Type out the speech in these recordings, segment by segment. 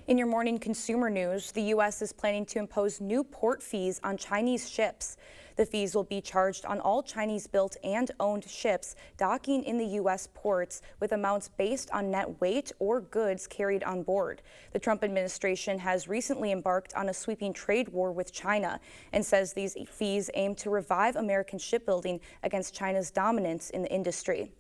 In your morning consumer news, the U.S. is planning to impose new port fees on Chinese ships. The fees will be charged on all Chinese-built and owned ships docking in the U.S. ports with amounts based on net weight or goods carried on board. The Trump administration has recently embarked on a sweeping trade war with China and says these fees aim to revive American shipbuilding against China's dominance in the industry.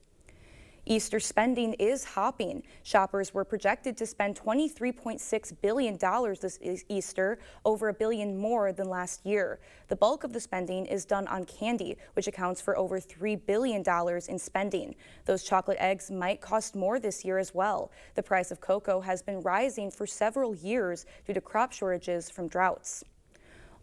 Easter spending is hopping. Shoppers were projected to spend $23.6 billion this Easter, over $1 billion more than last year. The bulk of the spending is done on candy, which accounts for over $3 billion in spending. Those chocolate eggs might cost more this year as well. The price of cocoa has been rising for several years due to crop shortages from droughts.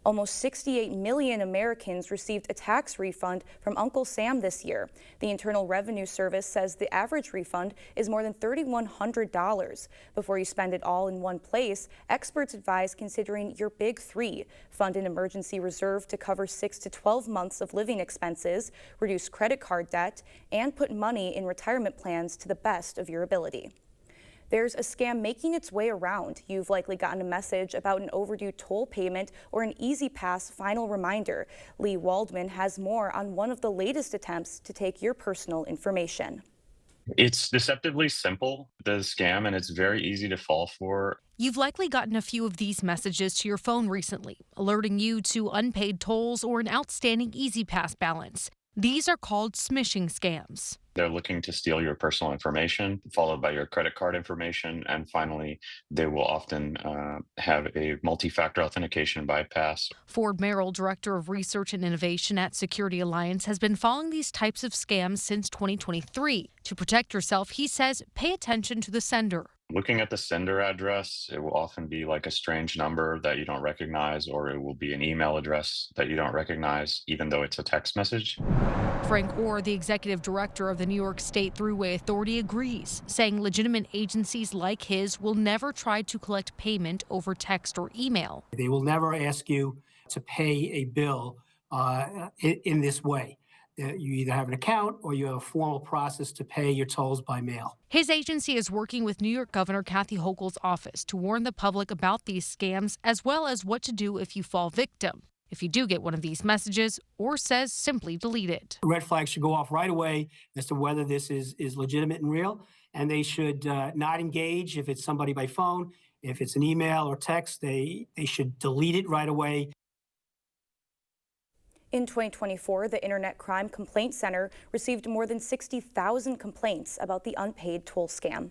Almost 68 million Americans received a tax refund from Uncle Sam this year. The Internal Revenue Service says the average refund is more than $3,100. Before you spend it all in one place, experts advise considering your big three. Fund an emergency reserve to cover 6 to 12 months of living expenses, reduce credit card debt, and put money in retirement plans to the best of your ability. There's a scam making its way around. You've likely gotten a message about an overdue toll payment or an E-ZPass final reminder. Lee Waldman has more on one of the latest attempts to take your personal information. It's deceptively simple, the scam, and it's very easy to fall for. You've likely gotten a few of these messages to your phone recently, alerting you to unpaid tolls or an outstanding E-ZPass balance. These are called smishing scams. They're looking to steal your personal information, followed by your credit card information, and finally, they will often have a multi-factor authentication bypass. Ford Merrill, Director of Research and Innovation at Security Alliance, has been following these types of scams since 2023. To protect yourself, he says, pay attention to the sender. Looking at the sender address, it will often be like a strange number that you don't recognize, or it will be an email address that you don't recognize, even though it's a text message. Frank Orr, the executive director of the New York State Thruway Authority, agrees, saying legitimate agencies like his will never try to collect payment over text or email. They will never ask you to pay a bill in this way. You either have an account or you have a formal process to pay your tolls by mail. His agency is working with New York Governor Kathy Hochul's office to warn the public about these scams, as well as what to do if you fall victim. If you do get one of these messages, Orr says simply delete it. Red flags should go off right away as to whether this is legitimate and real, and they should not engage if it's somebody by phone. If it's an email or text, they should delete it right away. In 2024, the Internet Crime Complaint Center received more than 60,000 complaints about the unpaid toll scam.